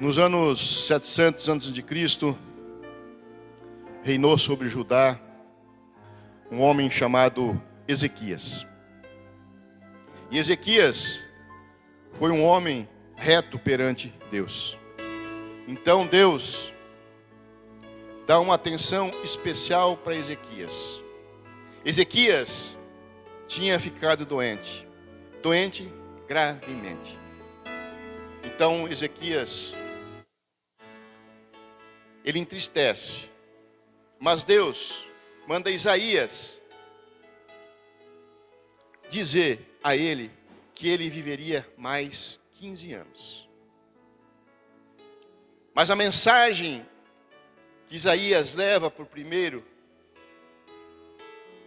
Nos anos 700 a.C., reinou sobre Judá um homem chamado Ezequias. E Ezequias foi um homem reto perante Deus. Então Deus dá uma atenção especial para Ezequias. Ezequias tinha ficado doente gravemente. Então Ezequias, ele entristece, mas Deus manda Isaías dizer a ele que ele viveria mais 15 anos. Mas a mensagem que Isaías leva por primeiro: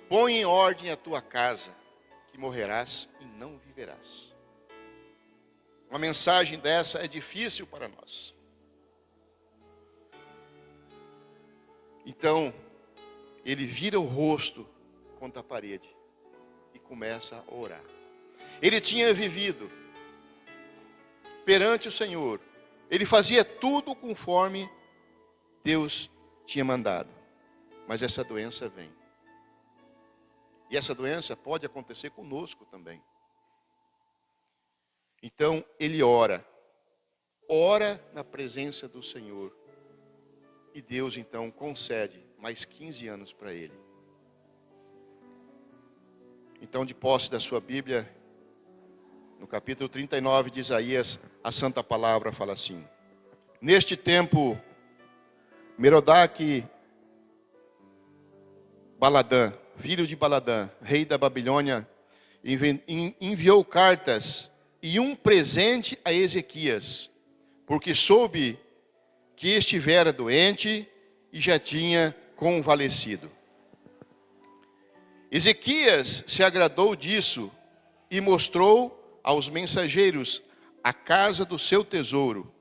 põe em ordem a tua casa, que morrerás e não viverás. Uma mensagem dessa é difícil para nós. Então, ele vira o rosto contra a parede e começa a orar. Ele tinha vivido perante o Senhor. Ele fazia tudo conforme Deus tinha mandado. Mas essa doença vem. E essa doença pode acontecer conosco também. Então ele ora na presença do Senhor. E Deus então concede mais 15 anos para ele. Então, de posse da sua Bíblia, no capítulo 39 de Isaías, a santa palavra fala assim: neste tempo, Merodach Baladã, filho de Baladã, rei da Babilônia, enviou cartas e um presente a Ezequias, porque soube que estivera doente e já tinha convalescido. Ezequias se agradou disso e mostrou aos mensageiros a casa do seu tesouro,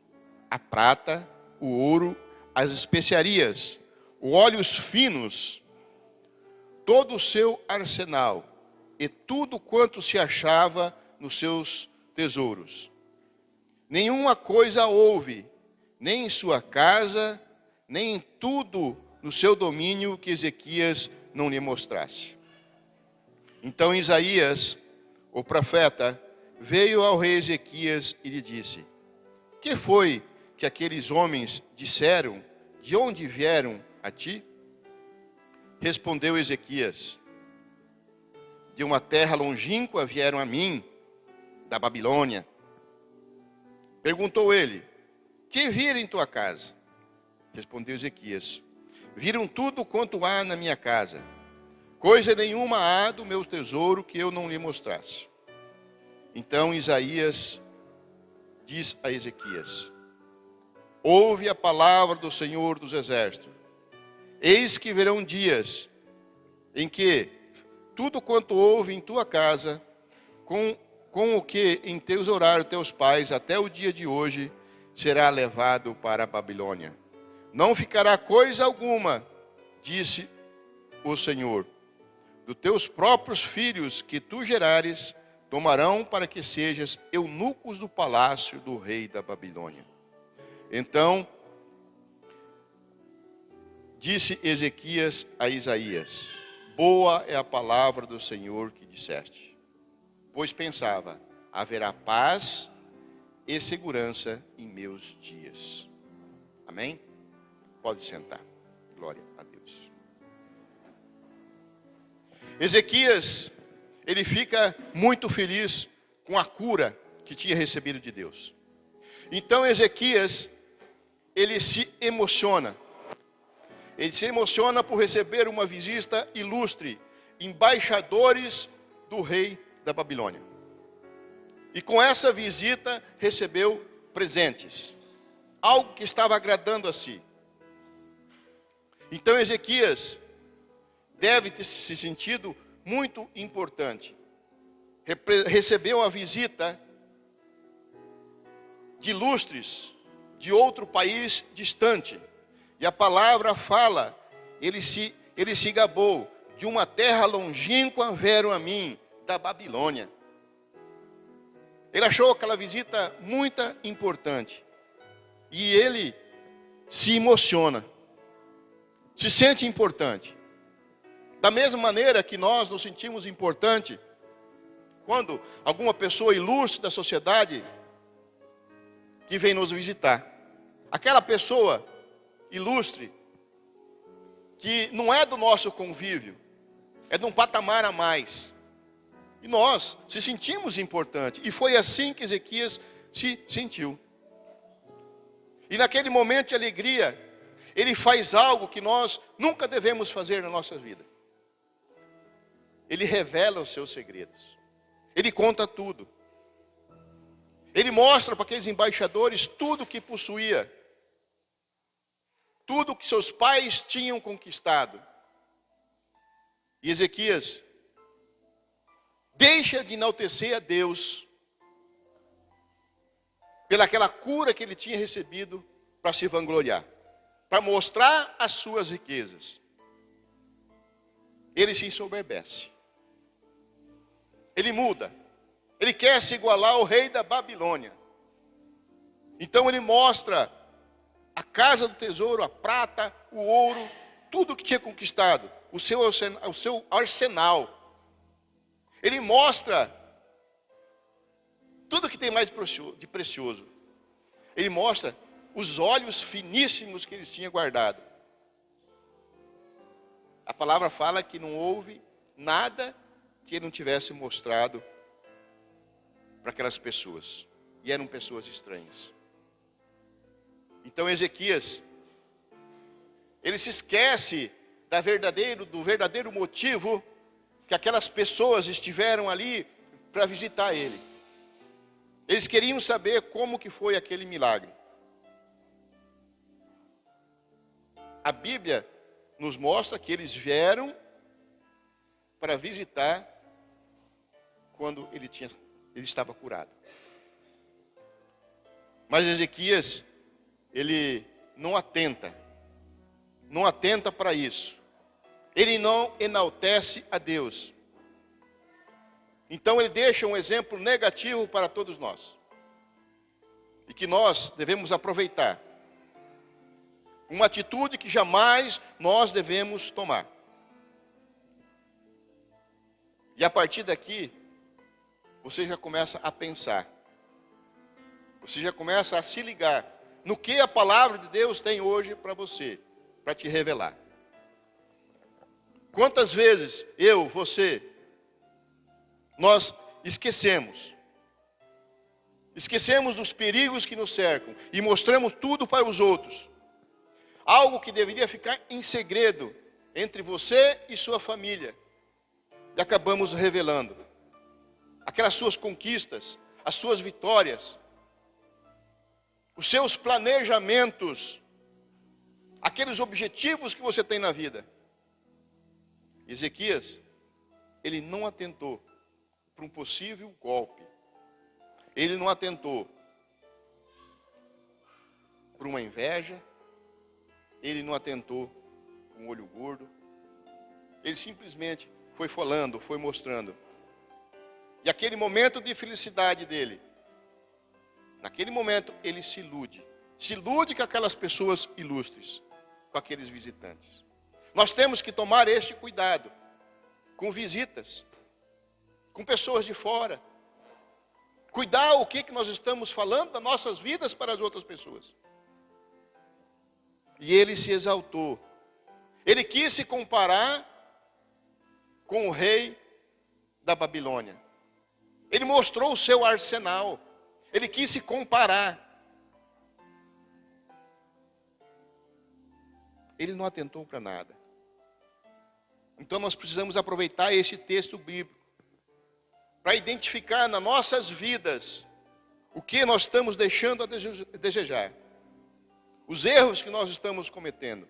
a prata, o ouro, as especiarias, os óleos finos, todo o seu arsenal e tudo quanto se achava nos seus tesouros. Nenhuma coisa houve, nem em sua casa, nem em tudo no seu domínio, que Ezequias não lhe mostrasse. Então Isaías, o profeta, veio ao rei Ezequias e lhe disse: que foi que aqueles homens disseram? De onde vieram a ti? Respondeu Ezequias: de uma terra longínqua vieram a mim, da Babilônia. Perguntou ele: que viram em tua casa? Respondeu Ezequias: viram tudo quanto há na minha casa. Coisa nenhuma há do meu tesouro que eu não lhe mostrasse. Então Isaías diz a Ezequias: ouve a palavra do Senhor dos Exércitos. Eis que virão dias em que tudo quanto houve em tua casa, com o que entesouraram teus pais até o dia de hoje, será levado para a Babilônia. Não ficará coisa alguma, disse o Senhor. Dos teus próprios filhos que tu gerares, tomarão para que sejas eunucos do palácio do rei da Babilônia. Então disse Ezequias a Isaías: boa é a palavra do Senhor que disseste. Pois pensava: haverá paz e segurança em meus dias. Amém? Pode sentar. Glória a Deus. Ezequias, ele fica muito feliz com a cura que tinha recebido de Deus. Então Ezequias, ele se emociona. Ele se emociona por receber uma visita ilustre, embaixadores do rei da Babilônia. E com essa visita recebeu presentes, algo que estava agradando a si. Então Ezequias deve ter se sentido muito importante. Recebeu a visita de ilustres de outro país distante. E a palavra fala, ele se gabou: de uma terra longínqua vieram a mim, da Babilônia. Ele achou aquela visita muito importante. e ele se emociona, se sente importante. Da mesma maneira que nós nos sentimos importante quando alguma pessoa ilustre da sociedade que vem nos visitar. Aquela pessoa ilustre que não é do nosso convívio, é de um patamar a mais. E nós se sentimos importantes. E foi assim que Ezequias se sentiu. E naquele momento de alegria, ele faz algo que nós nunca devemos fazer na nossa vida. Ele revela os seus segredos. Ele conta tudo. Ele mostra para aqueles embaixadores tudo o que possuía. Tudo que seus pais tinham conquistado. E Ezequias deixa de enaltecer a Deus pelaquela cura que ele tinha recebido para se vangloriar, para mostrar as suas riquezas. Ele se ensoberbece. Ele muda. Ele quer se igualar ao rei da Babilônia. Então ele mostra a casa do tesouro, a prata, o ouro, tudo que tinha conquistado, o seu arsenal. Ele mostra tudo que tem mais de precioso. Ele mostra os olhos finíssimos que ele tinha guardado. A palavra fala que não houve nada que ele não tivesse mostrado para aquelas pessoas. E eram pessoas estranhas. Então Ezequias, ele se esquece do verdadeiro motivo que aquelas pessoas estiveram ali para visitar ele. Eles queriam saber como que foi aquele milagre. A Bíblia nos mostra que eles vieram para visitar quando ele estava curado. Mas Ezequias, ele não atenta para isso. Ele não enaltece a Deus. Então ele deixa um exemplo negativo para todos nós. E que nós devemos aproveitar. Uma atitude que jamais nós devemos tomar. E a partir daqui, você já começa a pensar. Você já começa a se ligar no que a palavra de Deus tem hoje para você, para te revelar. Quantas vezes você, nós esquecemos dos perigos que nos cercam e mostramos tudo para os outros. Algo que deveria ficar em segredo entre você e sua família. E acabamos revelando aquelas suas conquistas, as suas vitórias, os seus planejamentos, aqueles objetivos que você tem na vida. Ezequias, ele não atentou para um possível golpe. Ele não atentou para uma inveja. Ele não atentou para um olho gordo. Ele simplesmente foi falando, foi mostrando. E aquele momento de felicidade dele, naquele momento ele se ilude. Se ilude com aquelas pessoas ilustres, com aqueles visitantes. Nós temos que tomar este cuidado com visitas, com pessoas de fora. Cuidar o que nós estamos falando das nossas vidas para as outras pessoas. E ele se exaltou. Ele quis se comparar com o rei da Babilônia. Ele mostrou o seu arsenal. Ele quis se comparar. Ele não atentou para nada. Então nós precisamos aproveitar este texto bíblico para identificar nas nossas vidas o que nós estamos deixando a desejar. Os erros que nós estamos cometendo.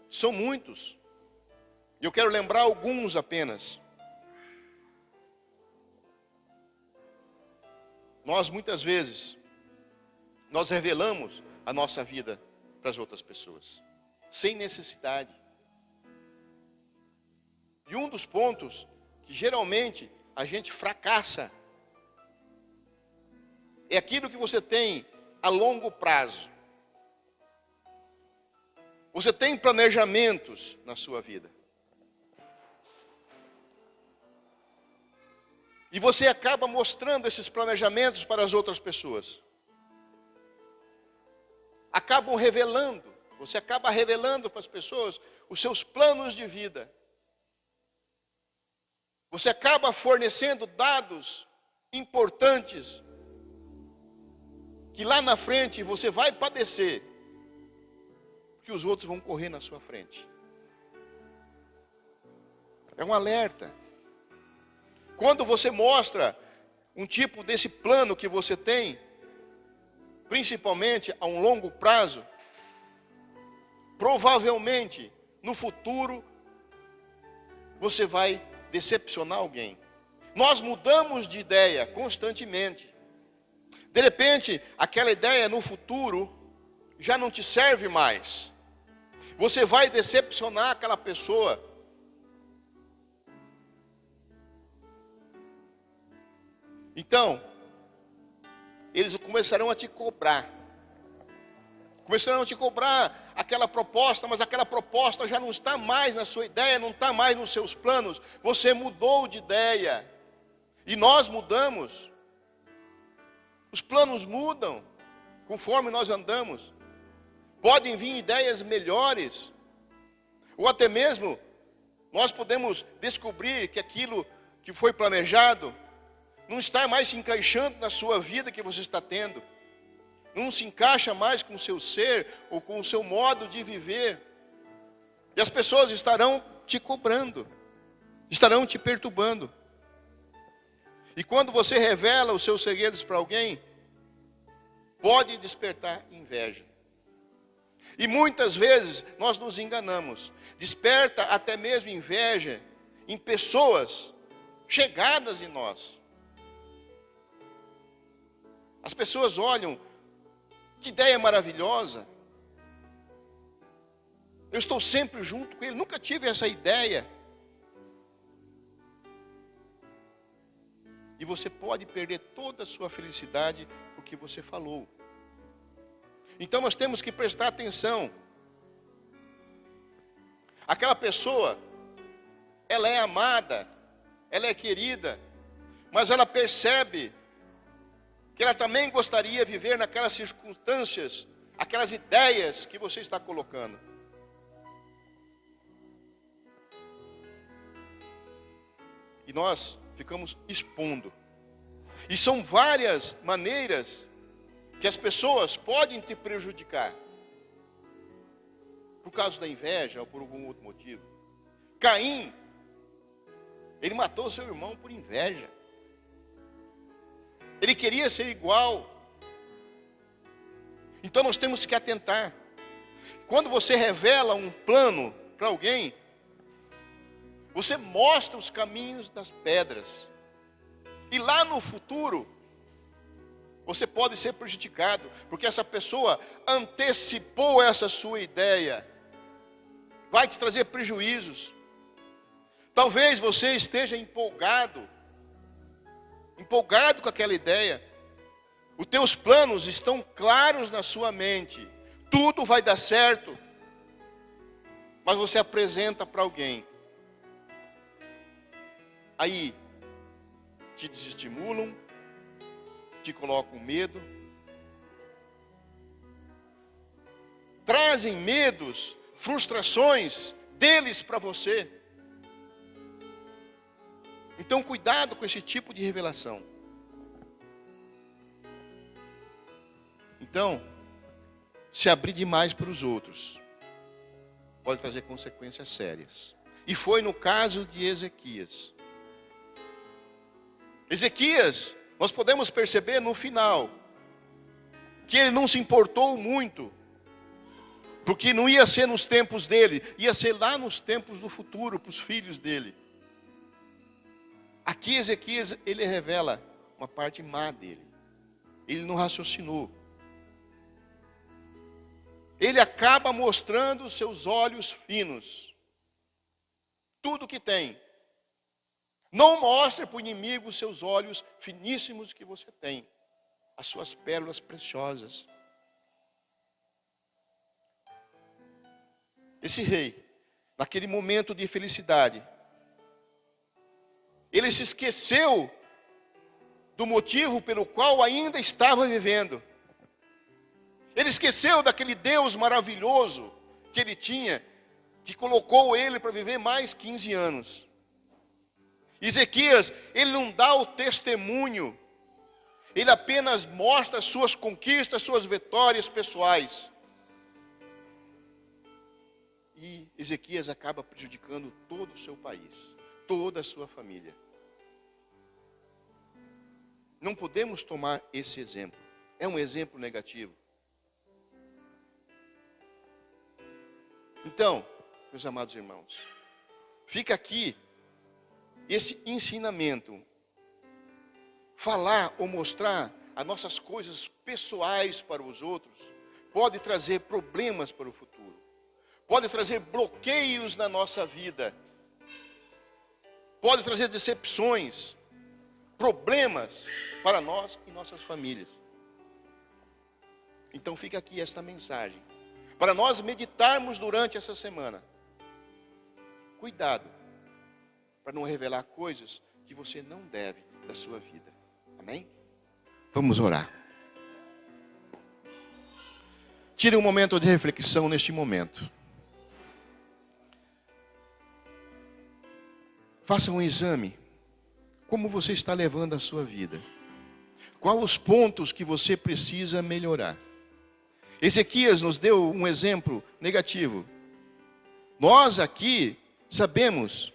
São muitos. E eu quero lembrar alguns apenas. Nós muitas vezes, nós revelamos a nossa vida para as outras pessoas, sem necessidade. E um dos pontos que geralmente a gente fracassa é aquilo que você tem a longo prazo. Você tem planejamentos na sua vida. E você acaba mostrando esses planejamentos para as outras pessoas. Você acaba revelando para as pessoas os seus planos de vida. Você acaba fornecendo dados importantes que lá na frente você vai padecer, porque os outros vão correr na sua frente. É um alerta. Quando você mostra um tipo desse plano que você tem, principalmente a um longo prazo, provavelmente no futuro você vai decepcionar alguém. Nós mudamos de ideia constantemente. De repente, aquela ideia no futuro já não te serve mais. Você vai decepcionar aquela pessoa. Então, eles começarão a te cobrar. Começarão a te cobrar aquela proposta, mas aquela proposta já não está mais na sua ideia, não está mais nos seus planos. Você mudou de ideia. E nós mudamos. Os planos mudam conforme nós andamos. Podem vir ideias melhores. Ou até mesmo, nós podemos descobrir que aquilo que foi planejado não está mais se encaixando na sua vida que você está tendo. Não se encaixa mais com o seu ser ou com o seu modo de viver. E as pessoas estarão te cobrando, estarão te perturbando. E quando você revela os seus segredos para alguém, pode despertar inveja. E muitas vezes nós nos enganamos. Desperta até mesmo inveja em pessoas chegadas em nós. As pessoas olham, que ideia maravilhosa. Eu estou sempre junto com ele, nunca tive essa ideia. E você pode perder toda a sua felicidade porque você falou. Então nós temos que prestar atenção. Aquela pessoa, ela é amada, ela é querida, mas ela percebe que ela também gostaria de viver naquelas circunstâncias, aquelas ideias que você está colocando. E nós ficamos expondo. E são várias maneiras que as pessoas podem te prejudicar. Por causa da inveja ou por algum outro motivo. Caim, ele matou seu irmão por inveja. Ele queria ser igual. Então nós temos que atentar. Quando você revela um plano para alguém, você mostra os caminhos das pedras. E lá no futuro, você pode ser prejudicado, porque essa pessoa antecipou essa sua ideia. Vai te trazer prejuízos. Talvez você esteja empolgado com aquela ideia. Os teus planos estão claros na sua mente. Tudo vai dar certo. Mas você apresenta para alguém. Aí, te desestimulam, te colocam medo. Trazem medos, frustrações deles para você. Então, cuidado com esse tipo de revelação. Então, se abrir demais para os outros pode trazer consequências sérias. E foi no caso de Ezequias. Ezequias, nós podemos perceber no final que ele não se importou muito, porque não ia ser nos tempos dele, ia ser lá nos tempos do futuro, para os filhos dele. Aqui Ezequias, ele revela uma parte má dele. Ele não raciocinou. Ele acaba mostrando os seus olhos finos. Tudo que tem. Não mostre para o inimigo os seus olhos finíssimos que você tem. as suas pérolas preciosas. Esse rei, naquele momento de felicidade, ele se esqueceu do motivo pelo qual ainda estava vivendo. Ele esqueceu daquele Deus maravilhoso que ele tinha, que colocou ele para viver mais 15 anos. Ezequias, ele não dá o testemunho, ele apenas mostra as suas conquistas, suas vitórias pessoais. E Ezequias acaba prejudicando todo o seu país, toda a sua família. Não podemos tomar esse exemplo. É um exemplo negativo. Então, meus amados irmãos, fica aqui esse ensinamento. Falar ou mostrar as nossas coisas pessoais para os outros pode trazer problemas para o futuro. Pode trazer bloqueios na nossa vida. Pode trazer decepções, problemas para nós e nossas famílias. Então fica aqui esta mensagem, para nós meditarmos durante essa semana. Cuidado, para não revelar coisas que você não deve da sua vida. Amém? Vamos orar. Tire um momento de reflexão neste momento. Faça um exame. Como você está levando a sua vida? Quais os pontos que você precisa melhorar? Ezequias nos deu um exemplo negativo. Nós aqui sabemos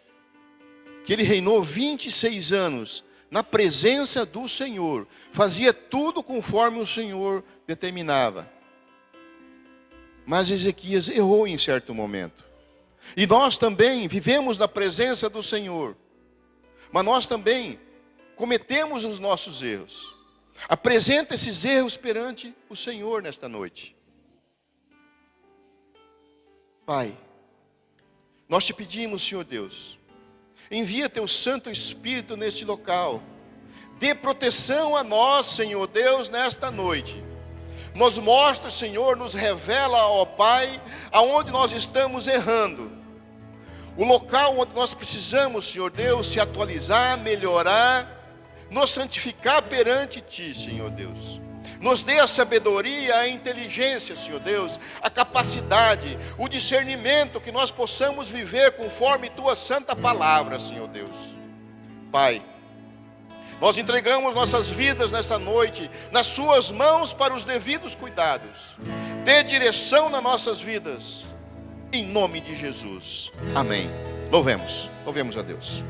que ele reinou 26 anos na presença do Senhor. Fazia tudo conforme o Senhor determinava. Mas Ezequias errou em certo momento. E nós também vivemos na presença do Senhor. Mas nós também cometemos os nossos erros. Apresenta esses erros perante o Senhor nesta noite. Pai, nós te pedimos, Senhor Deus, envia teu Santo Espírito neste local. Dê proteção a nós, Senhor Deus, nesta noite. Nos mostra, Senhor, nos revela, ó Pai, aonde nós estamos errando. O local onde nós precisamos, Senhor Deus, se atualizar, melhorar, nos santificar perante Ti, Senhor Deus. Nos dê a sabedoria, a inteligência, Senhor Deus, a capacidade, o discernimento, que nós possamos viver conforme Tua santa palavra, Senhor Deus. Pai, nós entregamos nossas vidas nessa noite nas Suas mãos para os devidos cuidados. Dê direção nas nossas vidas, em nome de Jesus. Amém. Louvemos a Deus.